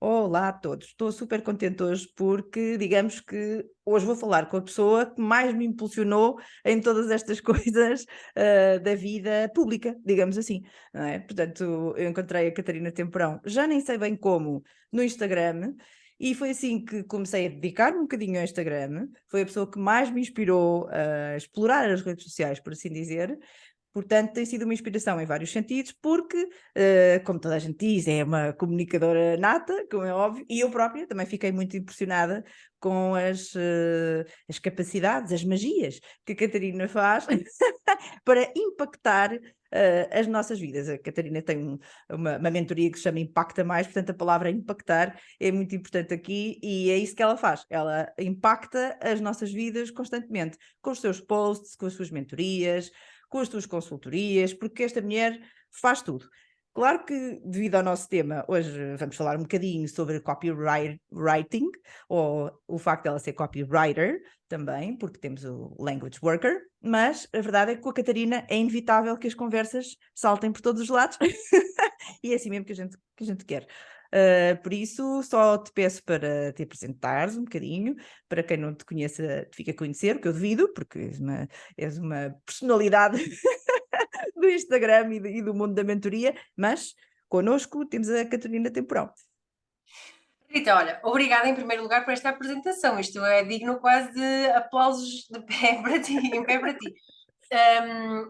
Olá a todos, estou super contente hoje porque, digamos que hoje vou falar com a pessoa que mais me impulsionou em todas estas coisas da vida pública, digamos assim, não é? Portanto, eu encontrei a Catarina Temporão, já nem sei bem como, no Instagram, e foi assim que comecei a dedicar-me um bocadinho ao Instagram, foi a pessoa que mais me inspirou a explorar as redes sociais, por assim dizer. Portanto, tem sido uma inspiração em vários sentidos, porque, como toda a gente diz, é uma comunicadora nata, como é óbvio, e eu própria também fiquei muito impressionada com as capacidades, as magias que a Catarina faz para impactar as nossas vidas. A Catarina tem uma mentoria que se chama Impacta Mais, portanto a palavra impactar é muito importante aqui e é isso que ela faz. Ela impacta as nossas vidas constantemente, com os seus posts, com as suas mentorias, com as suas consultorias, porque esta mulher faz tudo. Claro que, devido ao nosso tema, hoje vamos falar um bocadinho sobre copywriting, ou o facto dela ser copywriter também, porque temos o language worker, mas a verdade é que com a Catarina é inevitável que as conversas saltem por todos os lados, e é assim mesmo que a gente quer. Por isso, só te peço para te apresentares um bocadinho, para quem não te conheça, te fica a conhecer, o que eu devido, porque és uma personalidade do Instagram e do mundo da mentoria, mas connosco temos a Catarina Temporão. Rita, olha, obrigada em primeiro lugar por esta apresentação. Isto é digno quase de aplausos de pé para ti, em pé para ti.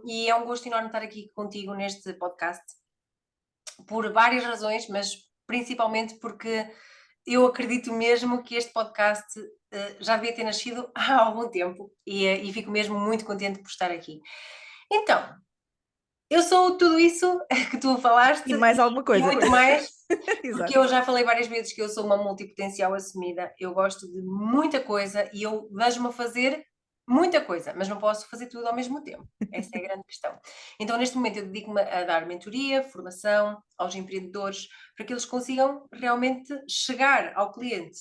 E é um gosto enorme estar aqui contigo neste podcast, por várias razões, mas principalmente porque eu acredito mesmo que este podcast já devia ter nascido há algum tempo e fico mesmo muito contente por estar aqui. Então, eu sou tudo isso que tu falaste E mais alguma e coisa. muito mais. Porque Exato. eu já falei várias vezes que eu sou uma multipotencial assumida, eu gosto de muita coisa e eu vejo-me a fazer muita coisa, mas não posso fazer tudo ao mesmo tempo. Essa é a grande questão. Então, neste momento, eu dedico-me a dar mentoria, formação aos empreendedores, para que eles consigam realmente chegar ao cliente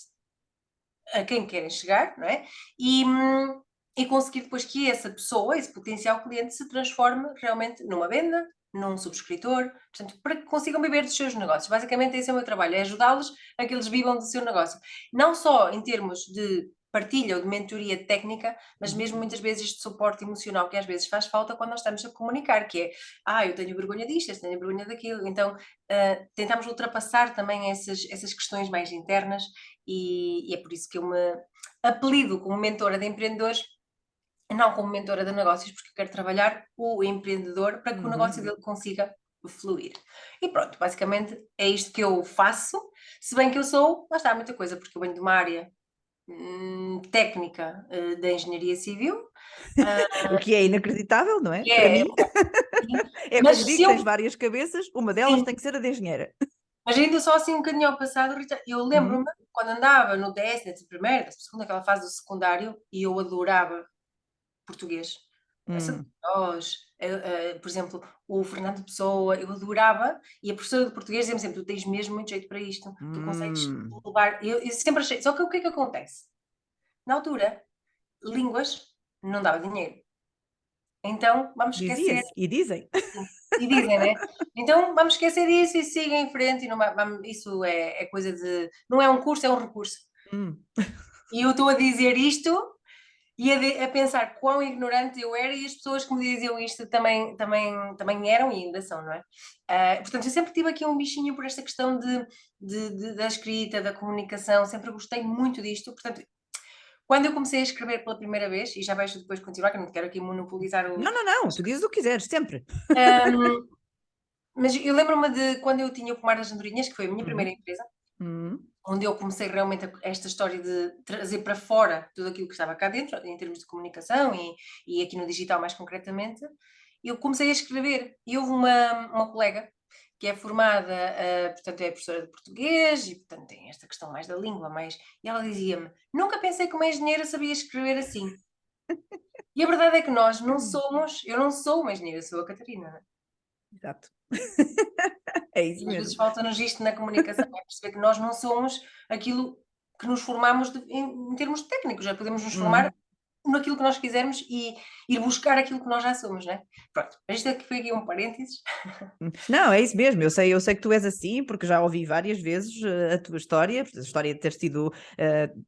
a quem querem chegar, não é? E conseguir depois que essa pessoa, esse potencial cliente, se transforme realmente numa venda, num subscritor, portanto, para que consigam viver dos seus negócios. Basicamente, esse é o meu trabalho, é ajudá-los a que eles vivam do seu negócio. Não só em termos de partilha ou de mentoria técnica, mas mesmo muitas vezes de suporte emocional, que às vezes faz falta quando nós estamos a comunicar, que é, eu tenho vergonha disto, eu tenho vergonha daquilo. Então, tentamos ultrapassar também essas questões mais internas e é por isso que eu me apelido como mentora de empreendedores, não como mentora de negócios, porque eu quero trabalhar o empreendedor para que o negócio Uhum. dele consiga fluir. E pronto, basicamente é isto que eu faço, se bem que eu sou, lá está, muita coisa, porque eu venho de uma área técnica da engenharia civil, O que é inacreditável, não é? que Para é, mim, sim, é mas como digo, se tens eu, várias cabeças, uma delas sim, tem que ser a de engenheira. mas ainda só assim um bocadinho ao passado, Rita, eu lembro-me Uhum. quando andava no 10º, 11º, 12º, aquela fase do secundário, e eu adorava português. Essa Hum. nós, por exemplo, o Fernando Pessoa, eu adorava, e a professora de português dizia-me sempre: "Tu tens mesmo muito jeito para isto, tu consegues Hum. levar", eu sempre achei, só que o que é que acontece? Na altura, línguas não dava dinheiro, então vamos esquecer, Dizia-se e dizem. e dizem, né, então vamos esquecer isso e siga em frente e não isso é coisa de, não é um curso, é um recurso. Hum. E eu estou a dizer isto e a pensar quão ignorante eu era, e as pessoas que me diziam isto também eram e ainda são, não é? Portanto, eu sempre tive aqui um bichinho por esta questão da escrita, da comunicação, sempre gostei muito disto. Portanto, quando eu comecei a escrever pela primeira vez, e já vais depois continuar, que eu não quero aqui monopolizar o. Não, não, não, tu dizes o que quiseres, sempre. Ahm, mas eu lembro-me de quando eu tinha o Pomar das Andorinhas, que foi a minha primeira Uhum. empresa, Uhum. onde eu comecei realmente esta história de trazer para fora tudo aquilo que estava cá dentro, em termos de comunicação e aqui no digital mais concretamente, eu comecei a escrever. E houve uma colega que é formada, portanto é professora de português e portanto tem esta questão mais da língua, mais, e ela dizia-me: "Nunca pensei que uma engenheira sabia escrever assim". E a verdade é que nós não somos, eu não sou uma engenheira, sou a Catarina, não é? Exato. É isso E às vezes mesmo. falta-nos isto na comunicação, é perceber que nós não somos aquilo que nos formamos em termos técnicos, já podemos nos formar Uhum. naquilo que nós quisermos e ir buscar aquilo que nós já somos, não é? Pronto, isto aqui foi aqui um parênteses. Não, é isso mesmo. Eu sei que tu és assim, porque já ouvi várias vezes a tua história, a história de teres tido,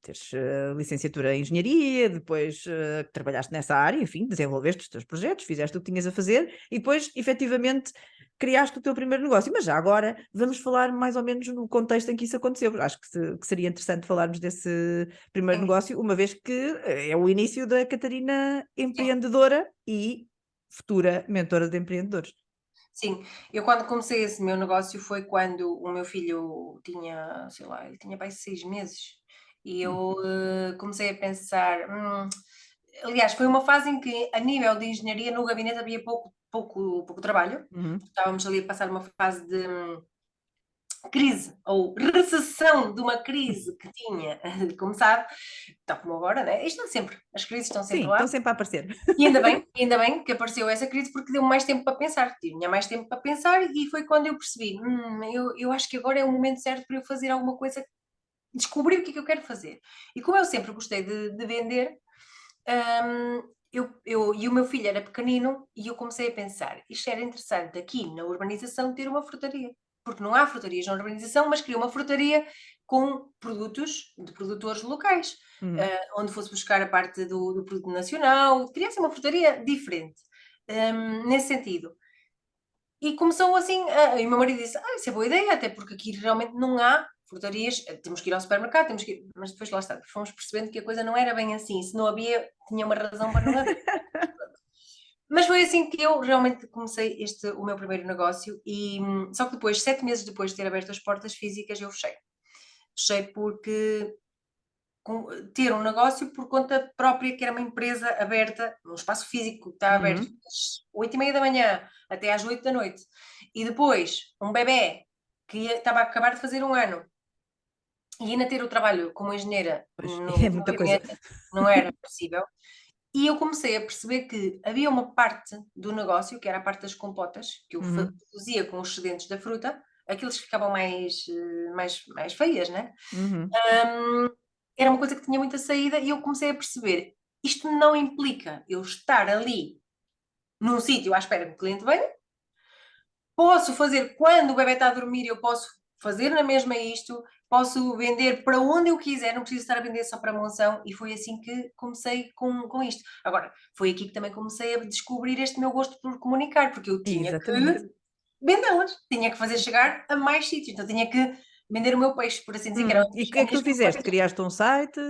teres licenciatura em engenharia, depois que trabalhaste nessa área, enfim, desenvolveste os teus projetos, fizeste o que tinhas a fazer e depois, efetivamente, criaste o teu primeiro negócio. Mas já agora vamos falar mais ou menos no contexto em que isso aconteceu. Acho que seria interessante falarmos desse primeiro Sim, negócio, uma vez que é o início da Catarina sim, empreendedora e futura mentora de empreendedores. sim. Eu quando comecei esse meu negócio foi quando o meu filho tinha, sei lá, ele tinha para aí 6 meses e Hum. eu, comecei a pensar, aliás, foi uma fase em que a nível de engenharia no gabinete havia pouco trabalho, Uhum. estávamos ali a passar uma fase de crise ou recessão de uma crise que tinha começado, tal como agora, né? Isto está sempre, as crises estão sempre Sim, lá. estão sempre a aparecer. Ainda bem que apareceu essa crise porque deu-me mais tempo para pensar. Tinha mais tempo para pensar e foi quando eu percebi: eu acho que agora é o momento certo para eu fazer alguma coisa, descobrir o que é que eu quero fazer. E como eu sempre gostei de vender, hum, e o meu filho era pequenino e eu comecei a pensar: isto era interessante aqui na urbanização ter uma frutaria. Porque não há frutarias na urbanização, mas queria uma frutaria com produtos de produtores locais, Uhum. onde fosse buscar a parte do produto nacional, queria ser uma frutaria diferente, nesse sentido. E começou assim, e o meu marido disse: isso é boa ideia, até porque aqui realmente não há frutarias, temos que ir ao supermercado, temos que ir. Mas depois lá está, fomos percebendo que a coisa não era bem assim, se não havia, tinha uma razão para não haver. Mas foi assim que eu realmente comecei o meu primeiro negócio e, só que depois, 7 meses depois de ter aberto as portas físicas, eu fechei. Fechei porque ter um negócio por conta própria, que era uma empresa aberta, um espaço físico que está aberto Uhum. das 8h30 até às 20h, e depois um bebé que estava a acabar de fazer um ano e ainda ter o trabalho como engenheira Pois, é no muita coisa. gabinete não era possível. E eu comecei a perceber que havia uma parte do negócio, que era a parte das compotas, que eu Uhum. produzia com os excedentes da fruta, aqueles que ficavam mais feias, né? Uhum. Hum, Era uma coisa que tinha muita saída e eu comecei a perceber, isto não implica eu estar ali num sítio à espera que o cliente venha, posso fazer quando o bebé está a dormir, eu posso fazer na mesma isto, posso vender para onde eu quiser, não preciso estar a vender só para a Monção, e foi assim que comecei com isto. Agora, foi aqui que também comecei a descobrir este meu gosto por comunicar, porque eu tinha Exatamente. que vendê-las, tinha que fazer chegar a mais sítios, então tinha que vender o meu peixe, por assim dizer, que eram E o que é as que tu minhas fizeste? compotas. Criaste um site?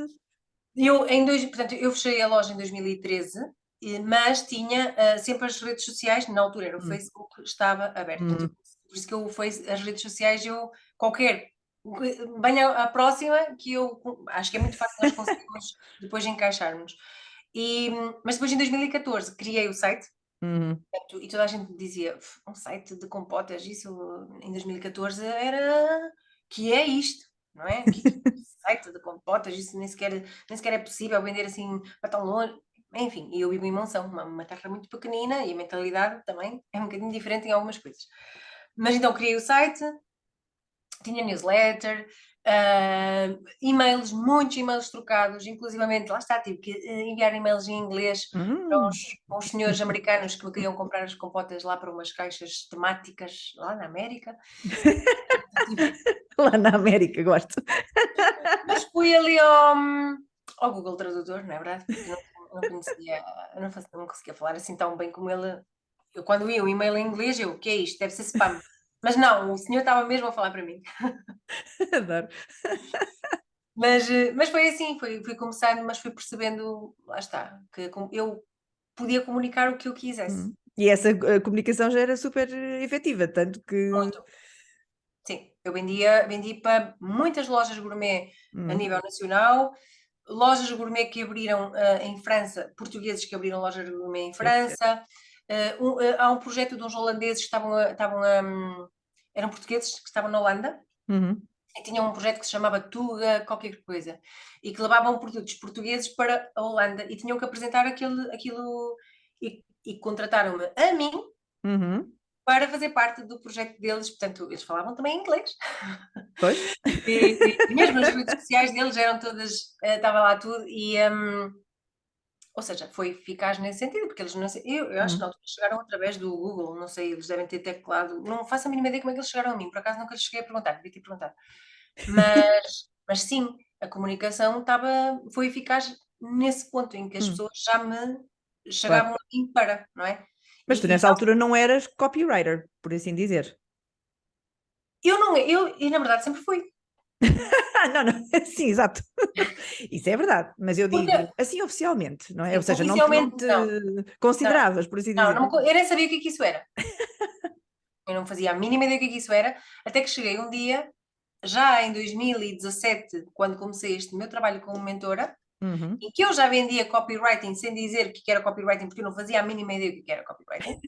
Portanto, eu fechei a loja em 2013, mas tinha, sempre as redes sociais, na altura era o Hum. Facebook, estava aberto. Portanto, Hum. por isso que as redes sociais, qualquer, venha a próxima, que acho que é muito fácil nós conseguirmos depois encaixarmos. Mas depois em 2014 criei o site, Uhum. portanto, e toda a gente me dizia: Um site de compotas, isso em 2014 era, que é isto, não é? Site de compotas, isso nem sequer é possível vender assim para tão longe". Enfim, e eu vivo em Monção, uma terra muito pequenina, e a mentalidade também é um bocadinho diferente em algumas coisas. Mas então criei o site, tinha newsletter, e-mails, muitos e-mails trocados, inclusivamente, lá está, tive que enviar e-mails em inglês Hum. para uns senhores americanos que me queriam comprar as compotas lá para umas caixas temáticas lá na América. Tive- Lá na América, gosto. Mas fui ali ao Google Tradutor, não é verdade? Porque não conhecia, não conseguia falar assim tão bem como ele. Eu, quando ia o e-mail em inglês, o que é isto? Deve ser spam. Mas não, o senhor estava mesmo a falar para mim. Adoro. Mas foi assim, fui começando, mas fui percebendo, lá está, que eu podia comunicar o que eu quisesse. E essa comunicação já era super efetiva, tanto que. Muito. Sim, eu vendi para muitas lojas gourmet a Hum. nível nacional, lojas gourmet que abriram, em França, portugueses que abriram lojas gourmet em Certo, certo. França. Há um projeto de uns holandeses que eram portugueses que estavam na Holanda Uhum. e tinham um projeto que se chamava Tuga qualquer coisa, e que levavam produtos portugueses para a Holanda e tinham que apresentar aquilo, e contrataram-me a mim Uhum. para fazer parte do projeto deles, portanto, eles falavam também inglês. Pois. E mesmo as redes sociais deles eram todas, estava lá tudo, Ou seja, foi eficaz nesse sentido, porque eles não sei, eu acho que na altura chegaram através do Google, não sei, eles devem ter teclado, não faço a mínima ideia como é que eles chegaram a mim, por acaso nunca lhes cheguei a perguntar, devia ter perguntado. Mas sim, a comunicação foi eficaz nesse ponto em que as Hum, pessoas já me chegavam claro. a mim para, não é? Mas tu E nessa altura não eras copywriter, por assim dizer. eu não, e na verdade sempre fui. Não, não, sim, exato. Isso é verdade, mas eu Porque, digo assim oficialmente, não é? Ou sim, seja, não oficialmente te não, não, consideravas, por assim não, dizer. eu nem sabia o que isso era. Eu não fazia a mínima ideia do que isso era, até que cheguei um dia, já em 2017, quando comecei este meu trabalho como mentora, Uhum. em que eu já vendia copywriting sem dizer que era copywriting, porque eu não fazia a mínima ideia do que era copywriting,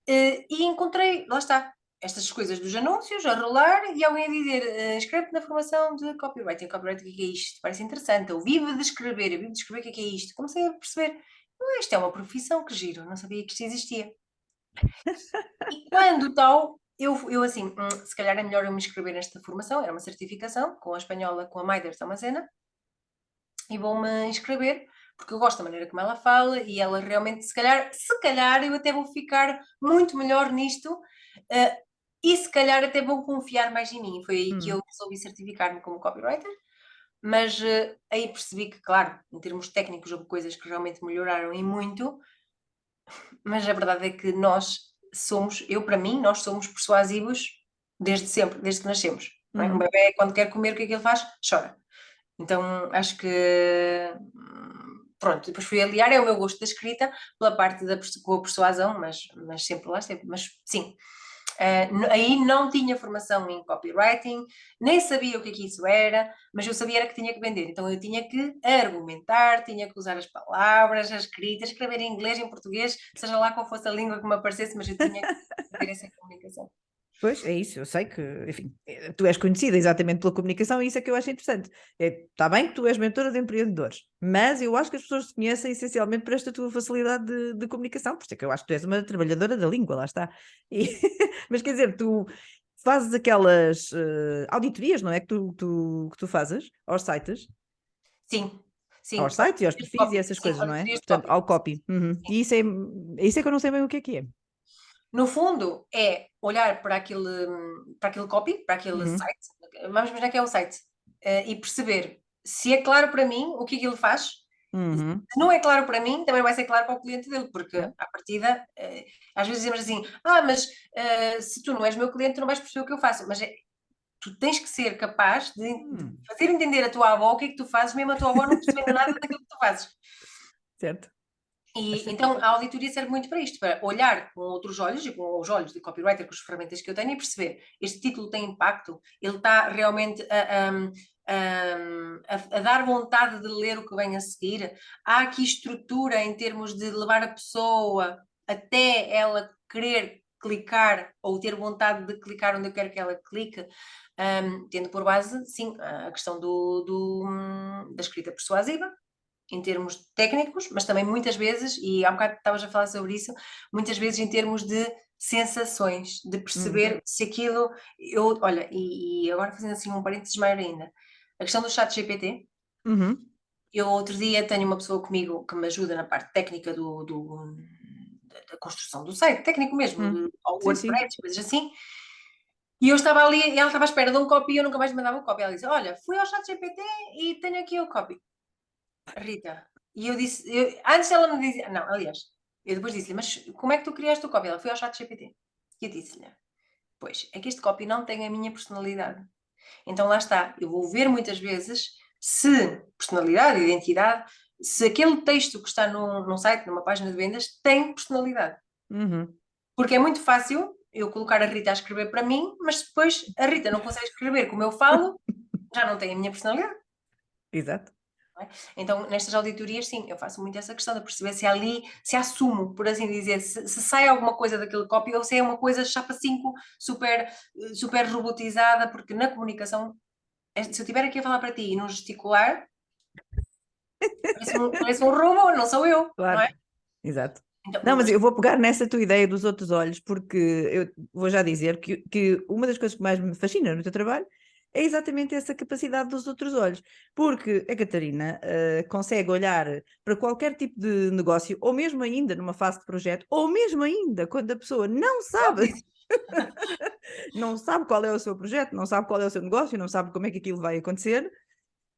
e encontrei, lá está, estas coisas dos anúncios a rolar e alguém a dizer inscreve-te na formação de copywriting. Copywriting, o que é isto? Parece interessante. Eu vivo de escrever, o que é isto. Comecei a perceber, isto é uma profissão, que giro, não sabia que isto existia. E quando tal, eu assim, se calhar é melhor eu me inscrever nesta formação, era uma certificação, com a espanhola, com a Maider Tomazena, e vou-me inscrever, porque eu gosto da maneira como ela fala e ela realmente, se calhar eu até vou ficar muito melhor nisto, e se calhar até vou confiar mais em mim. Foi aí que eu resolvi certificar-me como copywriter, mas aí percebi que, claro, em termos técnicos houve coisas que realmente melhoraram e muito, mas a verdade é que para mim, nós somos persuasivos desde sempre, desde que nascemos. Não é? Um bebé, quando quer comer, o que é que ele faz? Chora. Então, acho que, pronto, depois fui aliar, é o meu gosto da escrita, pela parte com a persuasão, mas sempre lá esteve. Mas sim, aí não tinha formação em copywriting, nem sabia o que isso era, mas eu sabia era que tinha que vender. Então eu tinha que argumentar, tinha que usar as palavras, a escrita, escrever em inglês, em português, seja lá qual fosse a língua que me aparecesse, mas eu tinha que ter essa comunicação. Pois, é isso, eu sei que, enfim, tu és conhecida exatamente pela comunicação e isso é que eu acho interessante. Está bem que tu és mentora de empreendedores, mas eu acho que as pessoas te conhecem essencialmente por esta tua facilidade de comunicação, por isso é que eu acho que tu és uma trabalhadora da língua, lá está. E- mas quer dizer, tu fazes aquelas auditorias, não é? Que tu fazes aos sites, Sim, sim, aos sites e aos auditorias de perfis e copy, essas sim, coisas, não é? auditorias de Portanto, copy. ao copy. Uhum. E isso é que eu não sei bem o que é. No fundo, é olhar para aquele copy, para aquele Uhum. site, vamos imaginar que é o site, e perceber se é claro para mim o que é que ele faz. Uhum. Se não é claro para mim, também vai ser claro para o cliente dele, porque Claro. à partida, às vezes dizemos assim: mas se tu não és meu cliente, tu não vais perceber o que eu faço. Mas tu tens que ser capaz de Hum, fazer entender a tua avó o que é que tu fazes, mesmo a tua avó não percebendo nada daquilo que tu fazes. certo. Faz E sentido. então a auditoria serve muito para isto, para olhar com outros olhos e com os olhos de copywriter, com as ferramentas que eu tenho e perceber, este título tem impacto, ele está realmente a dar vontade de ler o que vem a seguir, há aqui estrutura em termos de levar a pessoa até ela querer clicar ou ter vontade de clicar onde eu quero que ela clique, tendo por base, sim, a questão da escrita persuasiva, em termos técnicos, mas também muitas vezes, e há um bocado estavas a falar sobre isso, muitas vezes em termos de sensações, de Hum. perceber se aquilo. Olha, e agora fazendo assim um parênteses maior ainda, a questão do chat GPT. Uhum. Eu outro dia tenho uma pessoa comigo que me ajuda na parte técnica da construção do site, técnico mesmo, Hum. ao Sim, sim. WordPress, coisas assim. E eu estava ali, e ela estava à espera de um copy e eu nunca mais me mandava um copy. Ela disse: Olha, fui ao chat GPT e tenho aqui o copy. Rita, e eu disse, antes ela me dizia, não, aliás, eu depois disse-lhe, mas como é que tu criaste o copy? Ela foi ao chat GPT. E eu disse-lhe, pois, é que este copy não tem a minha personalidade. Então lá está, eu vou ver muitas vezes se personalidade, identidade, se aquele texto que está num site, numa página de vendas, tem personalidade. Uhum. Porque é muito fácil eu colocar a Rita a escrever para mim, mas depois a Rita não consegue escrever como eu falo, já não tem a minha personalidade. Exato. É? Então, nestas auditorias, sim, eu faço muito essa questão de perceber se ali, se assumo, por assim dizer, se sai alguma coisa daquele copy ou se é uma coisa chapa 5 super, super robotizada, porque na comunicação, se eu estiver aqui a falar para ti e não gesticular, parece um robô, não sou eu, não é? Claro. Exato. Então, Não, mas mas eu vou pegar nessa tua ideia dos outros olhos, porque eu vou já dizer que uma das coisas que mais me fascina no teu trabalho é exatamente essa capacidade dos outros olhos, porque a Catarina consegue olhar para qualquer tipo de negócio, ou mesmo ainda numa fase de projeto, ou mesmo ainda quando a pessoa não sabe, não sabe qual é o seu projeto, não sabe qual é o seu negócio, não sabe como é que aquilo vai acontecer,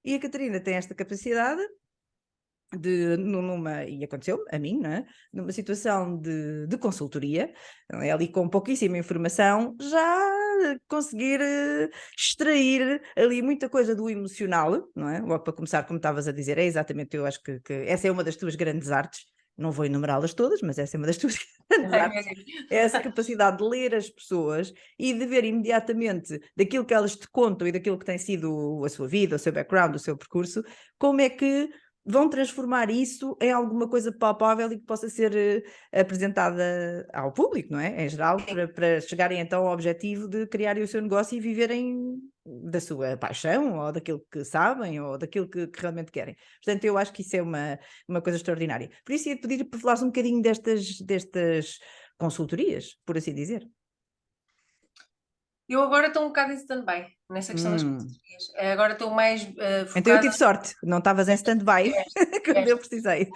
e a Catarina tem esta capacidade e aconteceu a mim, não é? Numa situação de consultoria, não é? Ali com pouquíssima informação, já conseguir extrair ali muita coisa do emocional, não é? Logo para começar, como estavas a dizer, é exatamente, eu acho que essa é uma das tuas grandes artes, não vou enumerá-las todas, mas essa é uma das tuas grandes Ai, meu artes, Deus. é essa capacidade de ler as pessoas e de ver imediatamente daquilo que elas te contam e daquilo que tem sido a sua vida, o seu background, o seu percurso, como é que vão transformar isso em alguma coisa palpável e que possa ser apresentada ao público, não é? Em geral, para chegarem então ao objetivo de criarem o seu negócio e viverem da sua paixão, ou daquilo que sabem, ou daquilo que realmente querem. Portanto, eu acho que isso é uma coisa extraordinária. Por isso, ia pedir para falares um bocadinho destas consultorias, por assim dizer. Eu agora estou um bocado em stand-by nessa questão das Hum. consultorias. Agora estou mais Então eu focada tive sorte, não estavas em stand-by quando eu precisei.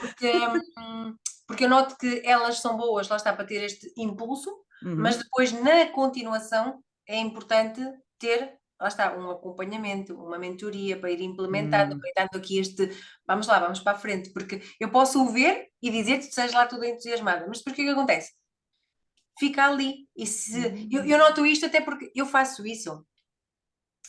porque eu noto que elas são boas, lá está, para ter este impulso, mas Uhum. depois na continuação é importante ter, lá está, um acompanhamento, uma mentoria para ir implementando, para ir dando aqui vamos lá, vamos para a frente, porque eu posso o ver e dizer-te que seja lá tudo entusiasmada, mas depois o que é que acontece? Fica ali. Eu noto isto até porque eu faço isso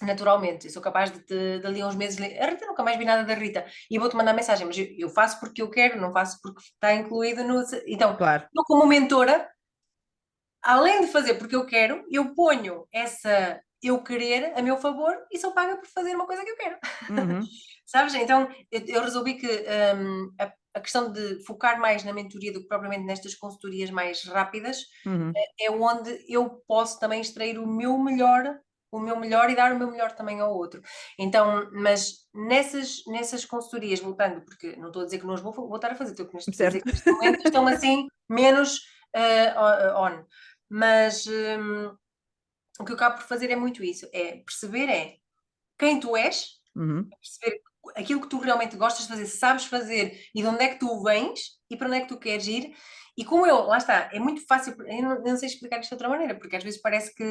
naturalmente. Eu sou capaz de dali a uns meses. A Rita nunca mais vi nada da Rita. E vou-te mandar mensagem, mas eu faço porque eu quero, não faço porque está incluído no. Então, Claro. eu como mentora, além de fazer porque eu quero, eu ponho essa eu querer a meu favor e sou paga por fazer uma coisa que eu quero. Uhum. Sabes? Então, eu resolvi que a questão de focar mais na mentoria do que propriamente nestas consultorias mais rápidas Uhum. é onde eu posso também extrair o meu melhor e dar o meu melhor também ao outro. Então, mas nessas consultorias, voltando, porque não estou a dizer que não os vou voltar a fazer, estou a dizer Certo. que neste momento estão assim menos on. Mas o que eu acabo por fazer é muito isso, é perceber quem tu és, Uhum. perceber aquilo que tu realmente gostas de fazer, sabes fazer e de onde é que tu vens e para onde é que tu queres ir. E como lá está, é muito fácil, eu não sei explicar isto de outra maneira, porque às vezes parece que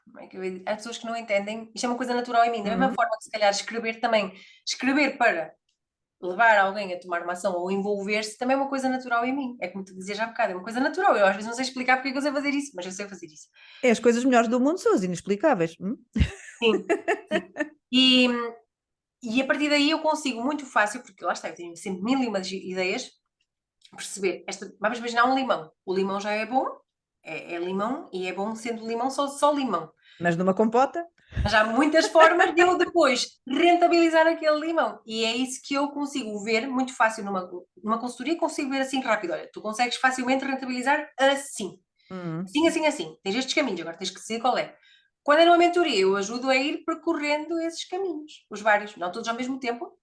como é que há pessoas que não entendem, isto é uma coisa natural em mim, da mesma Uhum. forma que se calhar escrever também, escrever para levar alguém a tomar uma ação ou envolver-se também é uma coisa natural em mim. É como tu dizias há bocado, é uma coisa natural. Eu às vezes não sei explicar porque é que eu sei fazer isso, mas eu sei fazer isso. É as coisas melhores do mundo são as inexplicáveis. Sim, sim. E a partir daí eu consigo muito fácil, porque lá está, eu tenho sempre mil e uma ideias, perceber. Vamos imaginar um limão. O limão já é bom, é limão, e é bom sendo limão só limão. Mas numa compota? Mas há muitas formas de eu depois rentabilizar aquele limão. E é isso que eu consigo ver muito fácil numa consultoria, consigo ver assim rápido. Olha, tu consegues facilmente rentabilizar assim. Uhum. Assim, assim, assim. Tens estes caminhos, agora tens que decidir qual é. Quando é numa mentoria, eu ajudo a ir percorrendo esses caminhos, os vários, não todos ao mesmo tempo,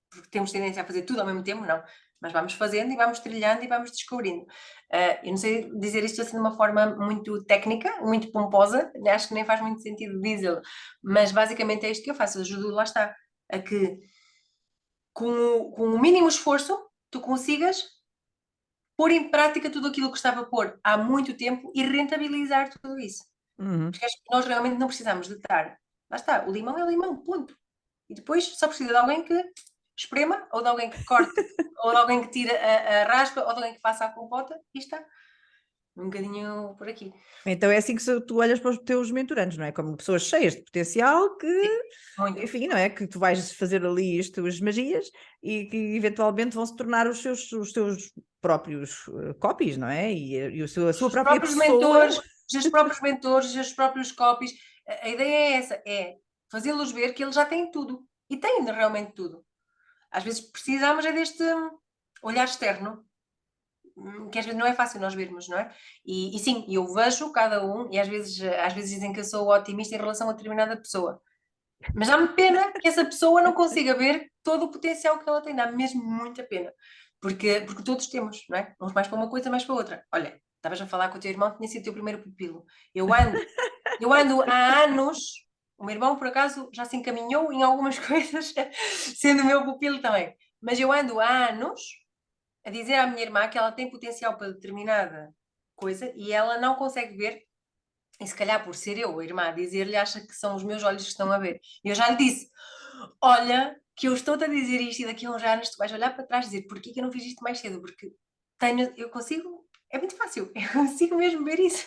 porque temos tendência a fazer tudo ao mesmo tempo, não. Mas vamos fazendo e vamos trilhando e vamos descobrindo. Eu não sei dizer isto assim de uma forma muito técnica, muito pomposa, acho que nem faz muito sentido dizê-lo, mas basicamente é isto que eu faço, ajudo, lá está, a que com o mínimo esforço tu consigas pôr em prática tudo aquilo que estava a pôr há muito tempo e rentabilizar tudo isso. Uhum. Porque acho que nós realmente não precisamos de estar. Lá está, o limão é limão, ponto. E depois só precisa de alguém que esprema, ou de alguém que corte, ou de alguém que tire a raspa, ou de alguém que faça a compota, e está. Um bocadinho por aqui. Então é assim que tu olhas para os teus mentorandos, não é? Como pessoas cheias de potencial que, Sim, muito. enfim, não é? Que tu vais fazer ali as tuas magias e que eventualmente vão se tornar os teus próprios copies, não é? E a sua Os própria próprios pessoa. mentores, os próprios mentores, os próprios copies. A ideia é essa, é fazê-los ver que eles já têm tudo. E têm realmente tudo. Às vezes precisamos é deste olhar externo, que às vezes não é fácil nós vermos, não é? E sim, eu vejo cada um, e às vezes dizem que eu sou otimista em relação a determinada pessoa. Mas dá-me pena que essa pessoa não consiga ver todo o potencial que ela tem, dá-me mesmo muita pena. Porque todos temos, não é? Uns mais para uma coisa, mais para outra. Olha, estavas a falar com o teu irmão, tinha sido o teu primeiro pupilo. Eu ando há anos O meu irmão, por acaso, já se encaminhou em algumas coisas, sendo o meu pupilo também. Mas eu ando há anos a dizer à minha irmã que ela tem potencial para determinada coisa e ela não consegue ver. E se calhar por ser eu, a irmã, a dizer-lhe, acha que são os meus olhos que estão a ver. E eu já lhe disse: olha, que eu estou-te a dizer isto e daqui a uns anos tu vais olhar para trás e dizer porquê que eu não fiz isto mais cedo? Porque eu consigo, é muito fácil, eu consigo mesmo ver isso.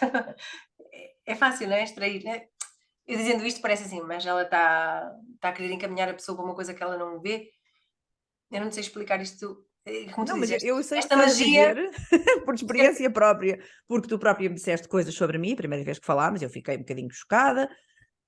É fácil, não é? Extrair, né? Eu dizendo isto parece assim, mas ela está a querer encaminhar a pessoa para uma coisa que ela não vê. Eu não sei explicar isto, como tu Não, mas dizes, eu sei o que esta estás a magia. dizer por experiência própria, porque tu própria me disseste coisas sobre mim, a primeira vez que falámos, eu fiquei um bocadinho chocada,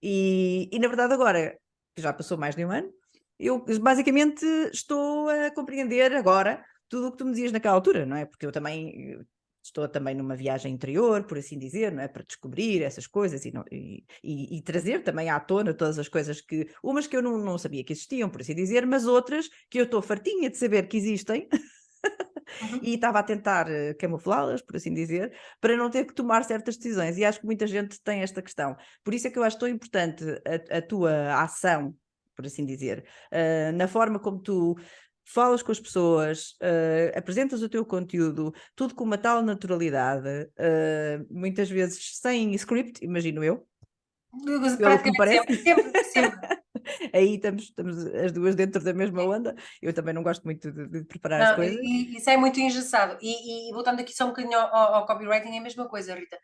e na verdade agora, que já passou mais de um ano, eu basicamente estou a compreender agora tudo o que tu me dizias naquela altura, não é? Porque eu também estou também numa viagem interior, por assim dizer, não é? Para descobrir essas coisas e trazer também à tona todas as coisas que, umas que eu não sabia que existiam, por assim dizer, mas outras que eu estou fartinha de saber que existem Uhum. e estava a tentar camuflá-las, por assim dizer, para não ter que tomar certas decisões. E acho que muita gente tem esta questão. Por isso é que eu acho tão importante a tua ação, por assim dizer, na forma como tu falas com as pessoas, apresentas o teu conteúdo, tudo com uma tal naturalidade, muitas vezes sem script, imagino eu, pelo que me Praticamente parece. sempre, sempre, sempre. Aí estamos as duas dentro da mesma onda. Eu também não gosto muito de preparar as Não, coisas. isso é muito engessado. E voltando aqui só um bocadinho ao copywriting, é a mesma coisa, Rita.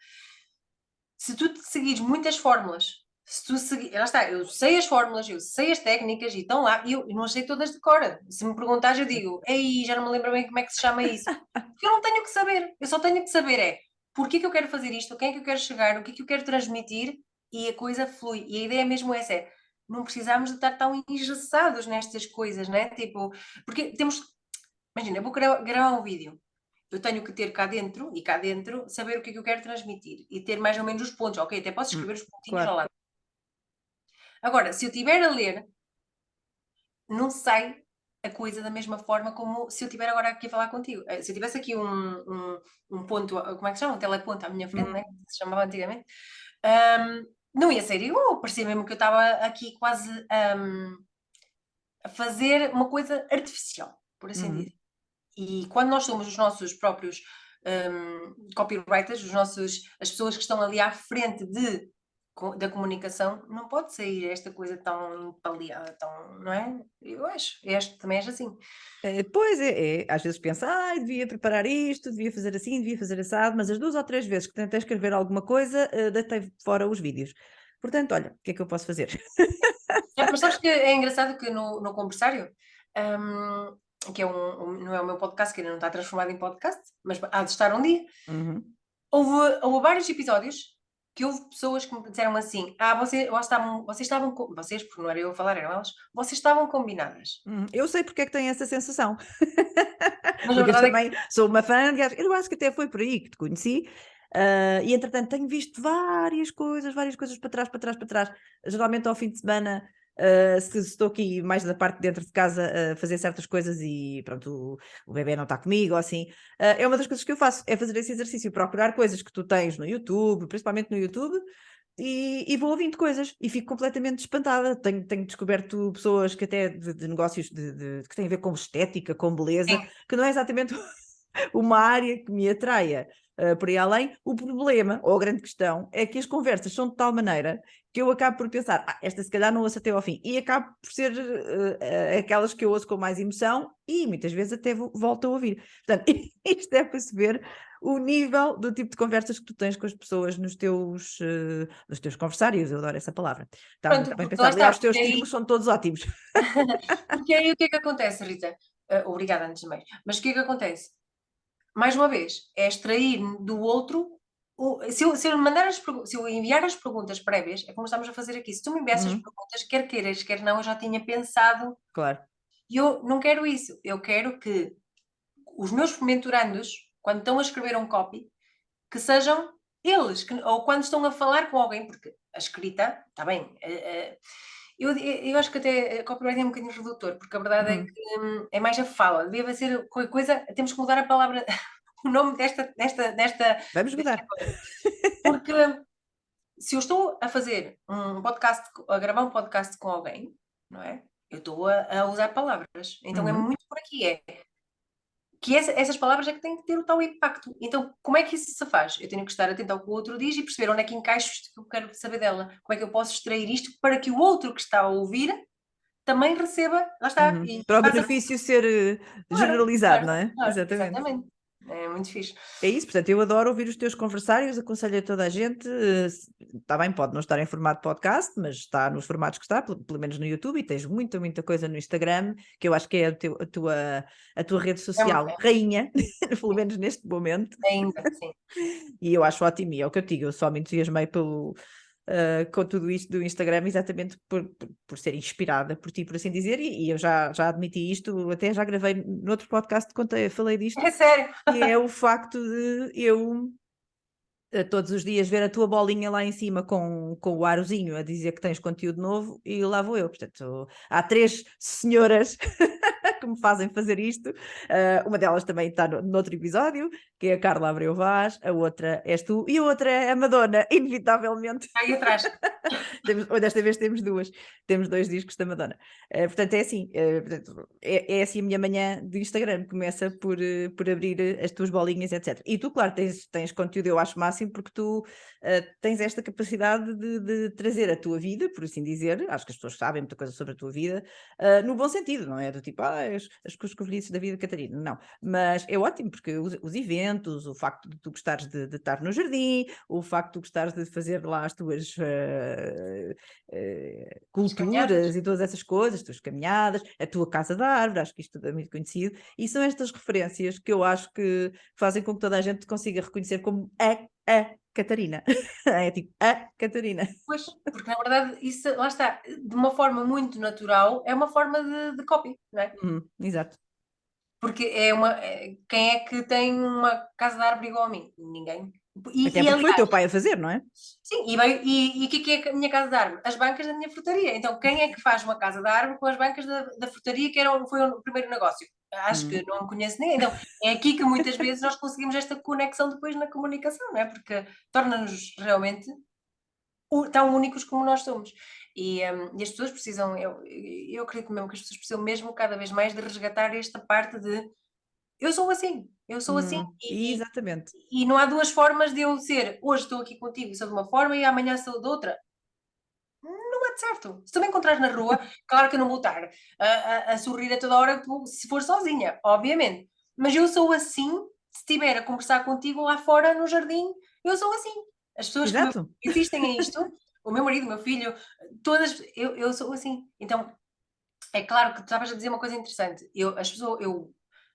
Se tu te seguires muitas fórmulas, se tu seguir, lá está, eu sei as fórmulas, eu sei as técnicas e estão lá, e eu não sei todas de cor. Se me perguntares, eu digo, ei, já não me lembro bem como é que se chama isso. Porque eu não tenho que saber, eu só tenho que saber porque que eu quero fazer isto, a quem é que eu quero chegar, o que é que eu quero transmitir e a coisa flui. E a ideia mesmo é essa, não precisamos de estar tão engessados nestas coisas, né? Tipo, porque temos, imagina, eu vou gravar um vídeo, eu tenho que ter cá dentro, e cá dentro, saber o que é que eu quero transmitir e ter mais ou menos os pontos. Ok, até posso escrever os pontinhos ao Claro. lado. Agora, se eu estiver a ler, não sai a coisa da mesma forma como se eu estiver agora aqui a falar contigo. Se eu tivesse aqui um ponto, como é que se chama? Um teleponto à minha frente, né? Que se chamava antigamente, não ia ser igual. Parecia mesmo que eu estava aqui quase a fazer uma coisa artificial, por assim Uhum. dizer. E quando nós somos os nossos próprios copywriters, as pessoas que estão ali à frente da comunicação, não pode sair esta coisa tão empaleada, tão, não é? Eu acho também és assim. Pois às vezes pensa, devia preparar isto, devia fazer assim, devia fazer assado, mas as 2 ou 3 vezes que tentei escrever alguma coisa, deitei fora os vídeos. Portanto, olha, o que é que eu posso fazer? Mas sabes que é engraçado que no Conversário, que é não é o meu podcast, que ainda não está transformado em podcast, mas há de estar um dia, Uhum, houve vários episódios que houve pessoas que me disseram assim: vocês, porque não era eu a falar, eram elas, vocês estavam combinadas. uhum. Eu sei porque é que tenho essa sensação, Mas a porque eu verdade é que também sou uma fã, aliás, eu acho que até foi por aí que te conheci, e entretanto tenho visto várias coisas para trás, para trás, para trás. Geralmente ao fim de semana, se estou aqui mais da parte de dentro de casa a fazer certas coisas e pronto, o bebê não está comigo ou assim, é uma das coisas que eu faço, é fazer esse exercício, procurar coisas que tu tens no YouTube, principalmente no YouTube, e vou ouvindo coisas e fico completamente espantada. Tenho descoberto pessoas que até de negócios que têm a ver com estética, com beleza, sim. que não é exatamente uma área que me atraia por aí além. O problema, ou a grande questão, é que as conversas são de tal maneira que eu acabo por pensar, esta se calhar não ouço até ao fim, e acabo por ser aquelas que eu ouço com mais emoção e muitas vezes até volto a ouvir. Portanto, isto é para se ver o nível do tipo de conversas que tu tens com as pessoas nos teus conversários, eu adoro essa palavra. Está muito Pronto, bem porque lá pensado. Aliás, está, os teus títulos são todos ótimos. porque aí o que é que acontece, Rita? Obrigada antes de mais. Mas o que é que acontece? Mais uma vez, é extrair do outro. Se eu enviar as perguntas prévias, é como estamos a fazer aqui. Se tu me envias as Uhum, perguntas, quer queiras, quer não, eu já tinha pensado. claro. E eu não quero isso. Eu quero que os meus mentorandos, quando estão a escrever um copy, que sejam eles, ou quando estão a falar com alguém, porque a escrita, está bem, eu acho que até copyright é um bocadinho redutor, porque a verdade é Uhum. que é mais a fala, devia ser qualquer coisa, temos que mudar a palavra, o nome desta Vamos mudar. coisa, porque se eu estou a fazer um podcast, a gravar um podcast com alguém, não é? Eu estou a usar palavras. Então é Uhum. muito por aqui, que essas palavras é que têm que ter o tal impacto. Então, como é que isso se faz? Eu tenho que estar atento ao que o outro diz e perceber onde é que encaixo isto que eu quero saber dela. Como é que eu posso extrair isto para que o outro que está a ouvir também receba, lá está, Uhum. e Para o faça. benefício ser Claro, generalizado, claro, não é? claro, Exatamente. exatamente. É muito fixe. É isso, portanto, eu adoro ouvir os teus conversários, aconselho a toda a gente, está bem, pode não estar em formato podcast, mas está nos formatos que está, pelo menos no YouTube, e tens muita, muita coisa no Instagram, que eu acho que é a tua rede É uma social rainha, pelo menos neste momento, ainda, sim. e eu acho ótimo, e é o que eu te digo, eu só me entusiasmei com tudo isto do Instagram, exatamente por ser inspirada por ti, por assim dizer, e eu já admiti isto, até já gravei no outro podcast, falei disto, É sério. que é o facto de eu todos os dias ver a tua bolinha lá em cima com o arozinho a dizer que tens conteúdo novo e lá vou eu. Portanto, há 3 senhoras que me fazem fazer isto. Uma delas também está no outro episódio, que é a Carla Abreu Vaz, a outra és tu e a outra é a Madonna, inevitavelmente. Aí atrás. Desta vez temos 2, temos 2 discos da Madonna. Portanto, é assim, é assim a minha manhã de Instagram, começa por abrir as tuas bolinhas, etc. E tu, claro, tens conteúdo, eu acho máximo, porque tu tens esta capacidade de trazer a tua vida, por assim dizer, acho que as pessoas sabem muita coisa sobre a tua vida, no bom sentido, não é do tipo, as coscovilhices da vida de Catarina, não, mas é ótimo, porque os eventos, o facto de tu gostares de estar no jardim, o facto de tu gostares de fazer lá as tuas Caminhadas. culturas e todas essas coisas, as tuas caminhadas, a tua casa de árvore, acho que isto tudo é muito conhecido, e são estas referências que eu acho que fazem com que toda a gente consiga reconhecer como a Catarina. É tipo, a Catarina. Pois, porque na verdade isso, lá está, de uma forma muito natural, é uma forma de copy, não é? Exato. Porque quem é que tem uma casa de árvore igual a mim? Ninguém. Até E porque foi o aliás, teu pai a fazer, não é? sim, e o que é a minha casa de árvore? As bancas da minha frutaria. Então, quem é que faz uma casa de árvore com as bancas da frutaria, que foi o primeiro negócio? Acho que Uhum. não conheço ninguém. Então, é aqui que muitas vezes nós conseguimos esta conexão depois na comunicação, não é? Porque torna-nos realmente tão únicos como nós somos. E as pessoas precisam, eu acredito mesmo que as pessoas precisam mesmo cada vez mais de resgatar esta parte de eu sou assim, Exatamente. e não há duas formas de eu ser. Hoje estou aqui contigo e sou de uma forma e amanhã sou de outra. Não bate certo. Se tu me encontrares na rua, claro que eu não vou estar a sorrir a toda hora se for sozinha, obviamente. Mas eu sou assim, se estiver a conversar contigo lá fora no jardim, eu sou assim. As pessoas que me Exato. assistem a isto, o meu marido, o meu filho, todas, eu sou assim. Então, é claro que tu estavas a dizer uma coisa interessante.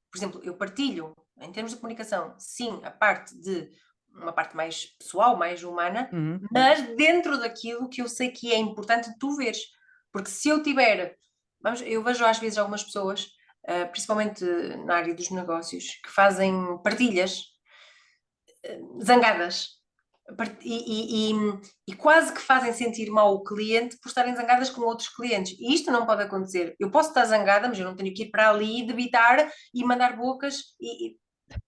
Por exemplo, eu partilho, em termos de comunicação, sim, a parte de uma parte mais pessoal, mais humana, Uhum. mas dentro daquilo que eu sei que é importante tu veres. Porque se eu tiver, eu vejo às vezes algumas pessoas, principalmente na área dos negócios, que fazem partilhas zangadas. E quase que fazem sentir mal o cliente por estarem zangadas com outros clientes. E isto não pode acontecer. Eu posso estar zangada, mas eu não tenho que ir para ali, debitar e mandar bocas.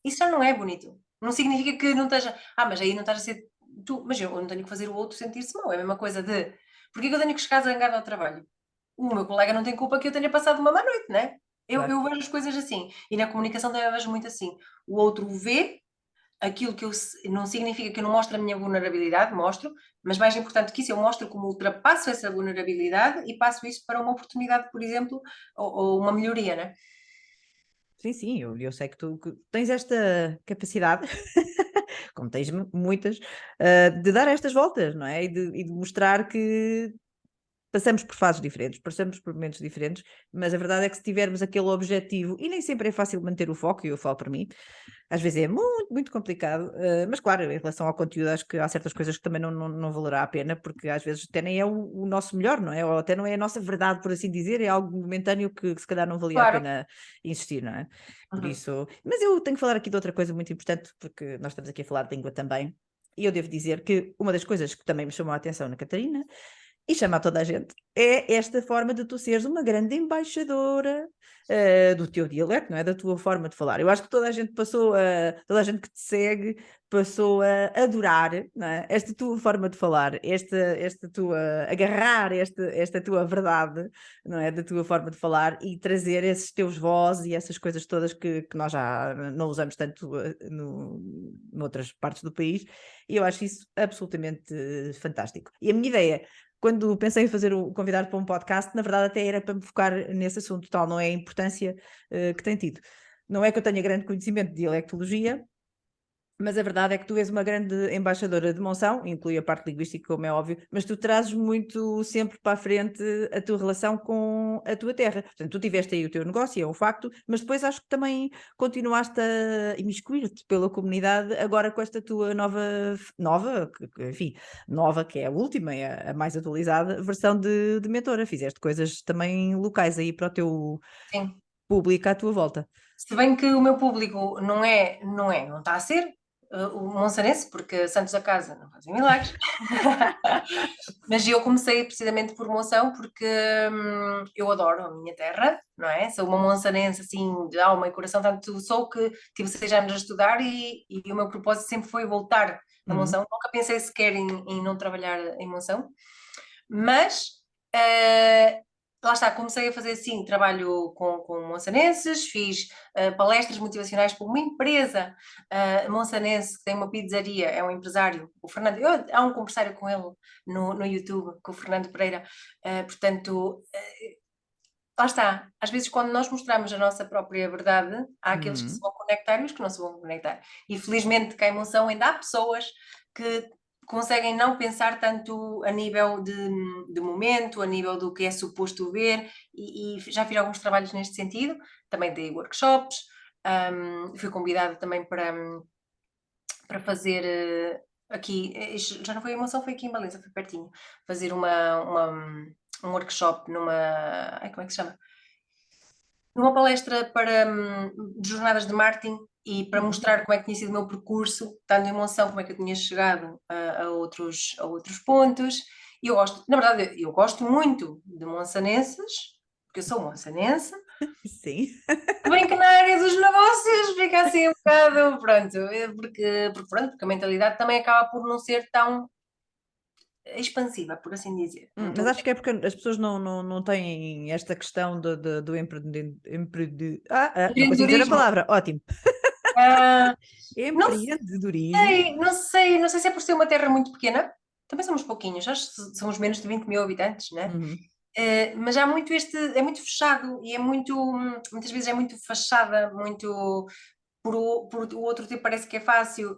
Isso já não é bonito. Não significa que não esteja. Mas aí não estás a ser tu. Mas eu não tenho que fazer o outro sentir-se mal. É a mesma coisa de. Porquê que eu tenho que chegar zangada ao trabalho? O meu colega não tem culpa que eu tenha passado uma má noite, não é? Claro. Eu vejo as coisas assim. E na comunicação também vejo muito assim. O outro vê aquilo que não significa que eu não mostro a minha vulnerabilidade, mostro, mas mais importante que isso, eu mostro como ultrapasso essa vulnerabilidade e passo isso para uma oportunidade, por exemplo, ou uma melhoria, né? Sim, sim, eu sei que tu tens esta capacidade, como tens muitas, de dar estas voltas, não é? E de mostrar que passamos por fases diferentes, passamos por momentos diferentes, mas a verdade é que se tivermos aquele objetivo, e nem sempre é fácil manter o foco, e eu falo para mim, às vezes é muito, muito complicado, mas claro, em relação ao conteúdo, acho que há certas coisas que também não valerá a pena, porque às vezes até nem é o nosso melhor, não é? Ou até não é a nossa verdade, por assim dizer, é algo momentâneo que se calhar não valia a Claro. pena insistir, não é? Por Uhum. isso, mas eu tenho que falar aqui de outra coisa muito importante, porque nós estamos aqui a falar de língua também, e eu devo dizer que uma das coisas que também me chamou a atenção na Catarina e chama a toda a gente. É esta forma de tu seres uma grande embaixadora do teu dialeto, não é? Da tua forma de falar. Eu acho que toda a gente toda a gente que te segue passou a adorar, não é? Esta tua forma de falar, esta tua, agarrar esta tua verdade, não é? Da tua forma de falar e trazer esses teus vozes e essas coisas todas que nós já não usamos tanto noutras partes do país, e eu acho isso absolutamente fantástico. E a minha ideia, quando pensei em fazer o convidado para um podcast, na verdade até era para me focar nesse assunto, tal não é a importância que tem tido. Não é que eu tenha grande conhecimento de dialectologia, mas a verdade é que tu és uma grande embaixadora de Monção, inclui a parte linguística, como é óbvio, mas tu trazes muito sempre para a frente a tua relação com a tua terra. Portanto, tu tiveste aí o teu negócio, é um facto, mas depois acho que também continuaste a imiscuir-te pela comunidade, agora com esta tua enfim, nova, que é a última, é a mais atualizada, versão de mentora. Fizeste coisas também locais aí para o teu Sim. público à tua volta. Se bem que o meu público não está a ser o monsarense, porque santos da casa não fazem milagres. Mas eu comecei precisamente por Monção, porque eu adoro a minha terra, não é? Sou uma monsarense assim de alma e coração, tanto sou que tive 6 anos a estudar e o meu propósito sempre foi voltar a Monção. Nunca pensei sequer em não trabalhar em Monção, mas lá está, comecei a fazer assim, trabalho com monsanenses, fiz palestras motivacionais para uma empresa monsanense que tem uma pizzaria, é um empresário, o Fernando, há um conversário com ele no YouTube, com o Fernando Pereira, portanto, lá está, às vezes quando nós mostramos a nossa própria verdade, há aqueles que se vão conectar e os que não se vão conectar, e felizmente cá em Monção ainda há pessoas que conseguem não pensar tanto a nível de momento, a nível do que é suposto ver, e já fiz alguns trabalhos neste sentido, também dei workshops, fui convidada também para fazer aqui, já não foi em Monção, foi aqui em Valença, foi pertinho, fazer um workshop como é que se chama? Numa palestra de jornadas de marketing e para mostrar como é que tinha sido o meu percurso, estando em Monção, como é que eu tinha chegado a outros pontos. E eu gosto, na verdade, eu gosto muito de monçanenses, porque eu sou monçanense, Sim. se bem que na área dos negócios fica assim um bocado, pronto, porque a mentalidade também acaba por não ser tão expansiva, por assim dizer. Não Mas estou a acho que é porque as pessoas não têm esta questão do não consigo dizer a empreendedorismo. palavra, ótimo. Ah, não Empreendedorismo. não sei se é por ser uma terra muito pequena, também somos pouquinhos, acho que somos menos de 20 mil habitantes, né? Uhum. Mas há muito é muito fechado e muitas vezes é muito fachada, muito por o outro tipo parece que é fácil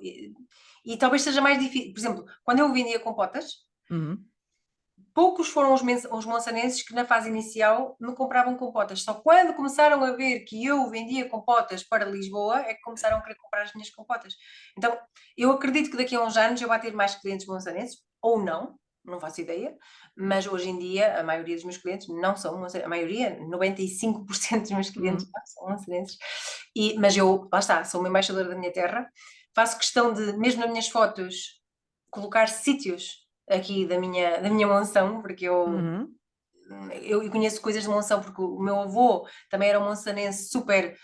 e talvez seja mais difícil. Por exemplo, quando eu vendia compotas, Uhum. poucos foram os monçanenses que na fase inicial me compravam compotas. Só quando começaram a ver que eu vendia compotas para Lisboa é que começaram a querer comprar as minhas compotas. Então, eu acredito que daqui a uns anos eu vou ter mais clientes monçanenses, ou não faço ideia, mas hoje em dia a maioria dos meus clientes não são monçanenses, a maioria, 95% dos meus clientes Uhum. não são monçanenses. Mas eu, lá está, sou uma embaixadora da minha terra, faço questão de, mesmo nas minhas fotos, colocar sítios aqui da minha Monção, porque Uhum. eu conheço coisas de Monção, porque o meu avô também era um monçanense super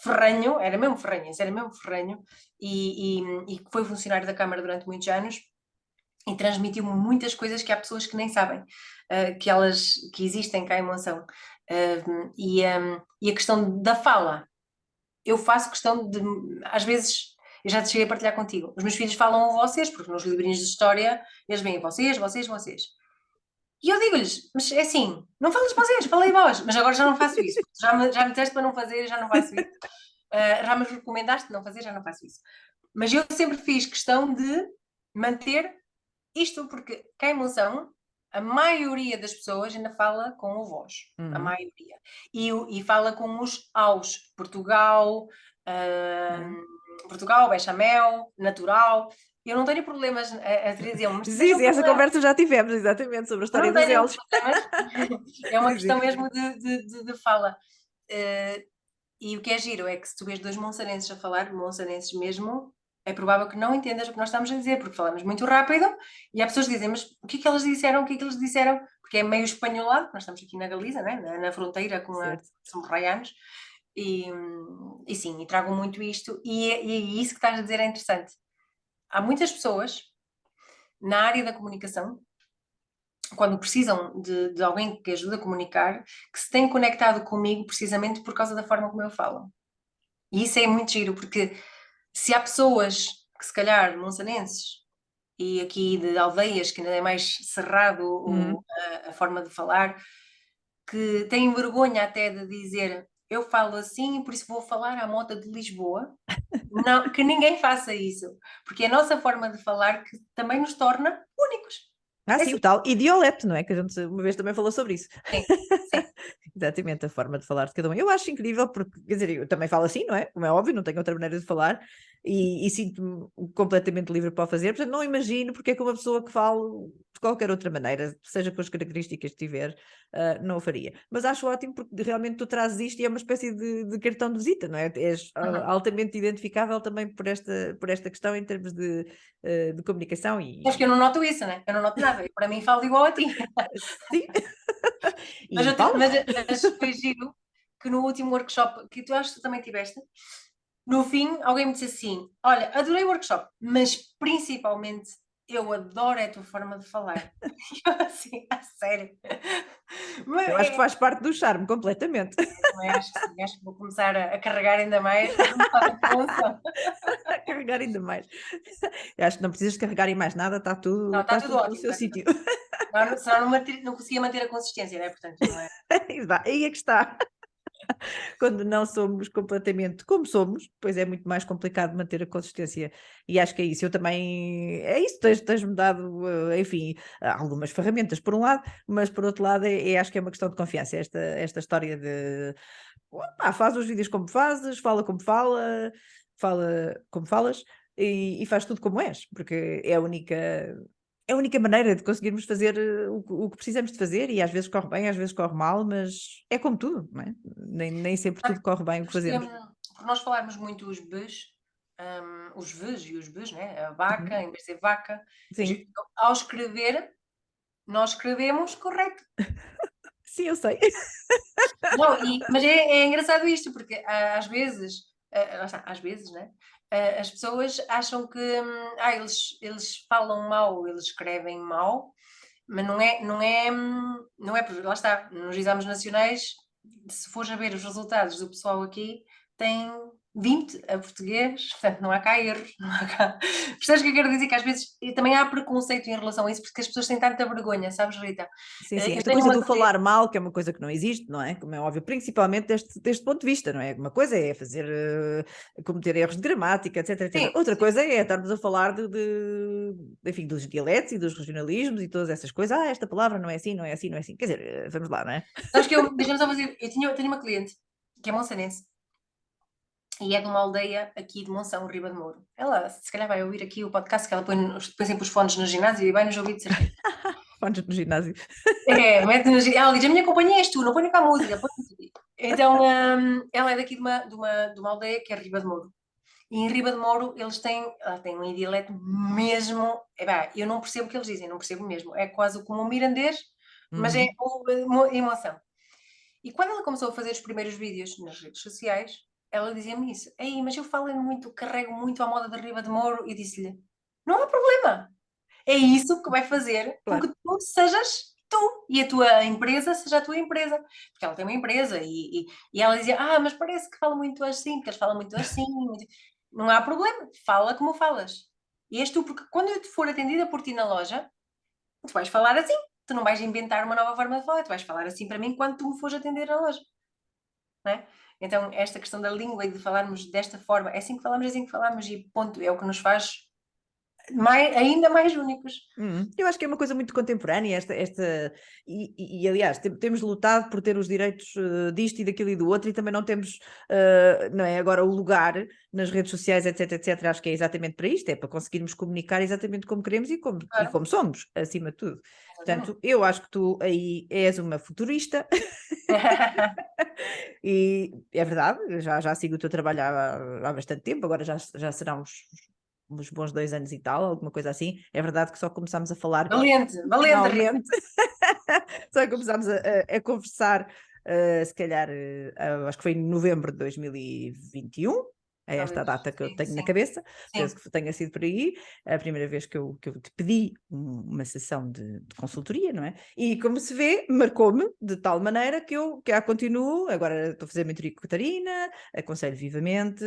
ferranho, era mesmo ferranho, e foi funcionário da Câmara durante muitos anos, e transmitiu-me muitas coisas que há pessoas que nem sabem, que existem cá em Monção. E a questão da fala, eu faço questão de, às vezes, eu já te cheguei a partilhar contigo, os meus filhos falam vocês, porque nos livrinhos de história eles veem vocês, vocês, vocês. E eu digo-lhes, mas é assim, não falas vocês, falei vós, mas agora já não faço isso. Já me disseste para não fazer, já não faço isso. Já me recomendaste não fazer, já não faço isso. Mas eu sempre fiz questão de manter isto, porque cá em Monção, a maioria das pessoas ainda fala com o vós. A Uhum. maioria. E fala com os aos. Portugal, É. Portugal, bechamel, natural. Eu não tenho problemas a dizer, mas tu tens Sim, um sim, essa problema. conversa já tivemos, exatamente, sobre a Eu história não dos tenho elos. problemas, é uma Sim, questão sim. mesmo de fala. E o que é giro é que se tu vês dois monçanenses a falar, monçanenses mesmo, é provável que não entendas o que nós estamos a dizer, porque falamos muito rápido e há pessoas que dizem, mas o que é que elas disseram, o que é que eles disseram? Porque é meio espanholado, nós estamos aqui na Galiza, né? na fronteira com certo. São Raianos, e sim, e tragam muito isto, e isso que estás a dizer é interessante. Há muitas pessoas na área da comunicação, quando precisam de alguém que ajude a comunicar, que se têm conectado comigo precisamente por causa da forma como eu falo. E isso é muito giro, porque se há pessoas que se calhar monsanenses e aqui de aldeias, que ainda é mais cerrado a forma de falar, que têm vergonha até de dizer eu falo assim e por isso vou falar à moda de Lisboa. Não, que ninguém faça isso, porque é a nossa forma de falar que também nos torna únicos. É Sim, assim, o tal idiolecto, não é? Que a gente uma vez também falou sobre isso. sim, sim. Exatamente, a forma de falar de cada um. Eu acho incrível, porque, quer dizer, eu também falo assim, não é? Como é óbvio, não tenho outra maneira de falar e sinto-me completamente livre para o fazer. Portanto, não imagino porque é que uma pessoa que fala de qualquer outra maneira, seja com as características que tiver, não o faria. Mas acho ótimo porque realmente tu trazes isto e é uma espécie de cartão de visita, não é? És altamente identificável também por esta questão em termos de comunicação Mas que eu não noto isso, né? Eu não noto nada. Eu, para mim, falo igual a ti. sim. Mas, E falas. mas foi giro que no último workshop, que tu acho que tu também tiveste, no fim, alguém me disse assim: olha, adorei o workshop, mas principalmente eu adoro a tua forma de falar. E eu assim, a sério. Mas Eu acho que faz parte do charme, completamente. também acho que sim, acho que vou começar a carregar ainda mais a promoção. A carregar ainda mais. Eu acho que não precisas carregar em mais nada, Não, está está tudo tudo no ótimo, seu está tudo sítio. ótimo. Senão não conseguia manter a consistência, né? Portanto, não é? Aí é que está. Quando não somos completamente como somos, pois é muito mais complicado manter a consistência. E acho que é isso. Eu também. É isso, tens-me dado, enfim, algumas ferramentas por um lado, mas por outro lado, acho que é uma questão de confiança. Esta história de. Pá, faz os vídeos como fazes, fala como falas e faz tudo como és, porque é a única maneira de conseguirmos fazer o que precisamos de fazer e às vezes corre bem, às vezes corre mal, mas é como tudo, não é? Nem sempre tudo corre bem o que Acho que, fazemos. por nós falarmos muito os Vs e os Bs, né? A vaca, Uhum. em vez de dizer vaca, Sim, ao escrever, nós escrevemos correto. sim, eu sei. Não, mas é engraçado isto, porque às vezes, lá está, às vezes, né? As pessoas acham que eles falam mal, eles escrevem mal, mas lá está, nos exames nacionais, se fores a ver os resultados do pessoal aqui, tem 20 a português, portanto não há cá erros, não há cá. Percebes o que eu quero dizer? Que às vezes também há preconceito em relação a isso, porque as pessoas têm tanta vergonha, sabes, Rita? Sim, sim, Eu esta tenho coisa uma do cliente. falar mal, que é uma coisa que não existe, não é? Como é óbvio, principalmente deste ponto de vista, não é? Uma coisa é fazer, cometer erros de gramática, etc, etc. Sim, Outra sim. coisa é estarmos a falar enfim, dos dialetos e dos regionalismos e todas essas coisas. Ah, esta palavra não é assim, não é assim, não é assim. Quer dizer, vamos lá, não é? Sabes que deixa-me só fazer, tenho uma cliente que é monsanense e é de uma aldeia aqui de Monção, Riba de Mouro. Ela, se calhar, vai ouvir aqui o podcast que ela põe sempre os fones no ginásio e vai nos ouvir de certeza. Fones no ginásio. É, mete no ginásio. Ela diz: a minha companhia és tu, não ponho cá música, põe música. Então, ela é daqui de uma aldeia que é Riba de Mouro. E em Riba de Mouro ela tem um dialeto mesmo. Eu não percebo o que eles dizem, não percebo mesmo. É quase como um mirandês, mas é Uhum. uma emoção. E quando ela começou a fazer os primeiros vídeos nas redes sociais, ela dizia-me isso. Ei, mas eu falo muito, carrego muito à moda da Riba de Mouro. E disse-lhe: não há problema. É isso que vai fazer com que Claro. tu sejas tu e a tua empresa seja a tua empresa. Porque ela tem uma empresa e ela dizia: mas parece que fala muito assim, porque eles falam muito assim. Não há problema, fala como falas. E és tu, porque quando eu te for atendida por ti na loja, tu vais falar assim. Tu não vais inventar uma nova forma de falar, tu vais falar assim para mim quando tu me fores atender na loja. Não é? Então, esta questão da língua e de falarmos desta forma, é assim que falamos, é assim que falamos, e ponto, é o que nos faz ainda mais únicos. Eu acho que é uma coisa muito contemporânea aliás, temos lutado por ter os direitos disto e daquilo e do outro e também não temos, não é, agora o lugar nas redes sociais, etc, etc, acho que é exatamente para isto, é para conseguirmos comunicar exatamente como queremos e Claro, como somos, acima de tudo. exatamente. Portanto, eu acho que tu aí és uma futurista e é verdade, já sigo o teu trabalho há bastante tempo, agora já serão uns uns bons 2 anos e tal, alguma coisa assim. É verdade que só começámos a falar Valente, Rita. finalmente, só começámos a conversar, se calhar, acho que foi em novembro de 2021. É esta a Talvez, data que eu sim, tenho na sim, cabeça, penso sim. que tenha sido por aí, a primeira vez que eu te pedi uma sessão de consultoria, não é? E como se vê, marcou-me de tal maneira que eu que a continuo, agora estou a fazer mentoria com a Catarina, aconselho vivamente,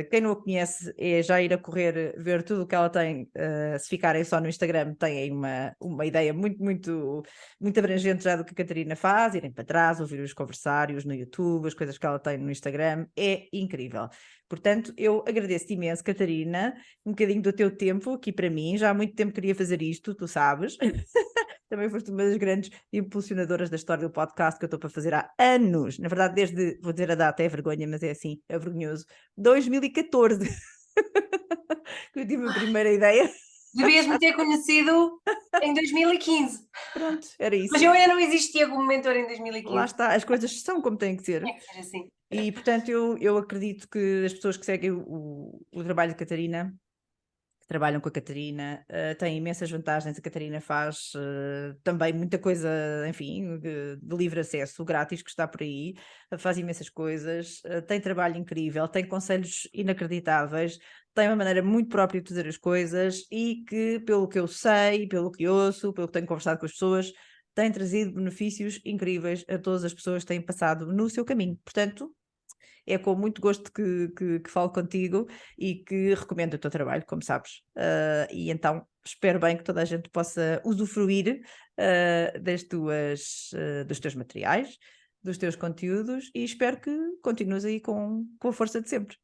quem não a conhece é já ir a correr, ver tudo o que ela tem, se ficarem só no Instagram têm aí uma ideia muito abrangente já do que a Catarina faz, irem para trás, ouvir os conversários no YouTube, as coisas que ela tem no Instagram, é incrível. Portanto, eu agradeço-te imenso, Catarina, um bocadinho do teu tempo aqui para mim. Já há muito tempo queria fazer isto, tu sabes. Também foste uma das grandes impulsionadoras da história do podcast que eu estou para fazer há anos. Na verdade, desde, vou dizer a data, é vergonha, mas é assim, é vergonhoso. 2014. Que eu tive a primeira ideia. Devias-me ter conhecido em 2015. Pronto, era Mas isso. eu ainda não existia como mentor em Lá 2015. está, as coisas são como têm que ser. Tinha que ser assim. E, portanto, eu acredito que as pessoas que seguem o trabalho de Catarina, que trabalham com a Catarina, têm imensas vantagens. A Catarina faz também muita coisa, enfim, de livre acesso, grátis, que está por aí, faz imensas coisas, tem trabalho incrível, tem conselhos inacreditáveis, tem uma maneira muito própria de fazer as coisas e que, pelo que eu sei, pelo que ouço, pelo que tenho conversado com as pessoas, tem trazido benefícios incríveis a todas as pessoas que têm passado no seu caminho. Portanto, é com muito gosto que falo contigo e que recomendo o teu trabalho, como sabes. E então espero bem que toda a gente possa usufruir dos teus materiais, dos teus conteúdos e espero que continues aí com a força de sempre.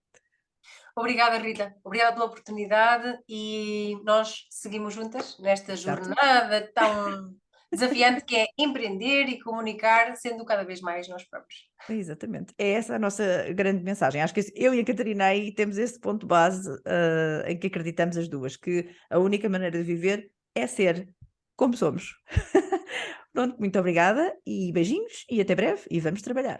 Obrigada, Rita. Obrigada pela oportunidade e nós seguimos juntas nesta Exato. jornada tão desafiante que é empreender e comunicar, sendo cada vez mais nós próprios. Exatamente. É essa a nossa grande mensagem. Acho que eu e a Catarina aí temos esse ponto base em que acreditamos as duas, que a única maneira de viver é ser como somos. Pronto, muito obrigada e beijinhos e até breve e vamos trabalhar.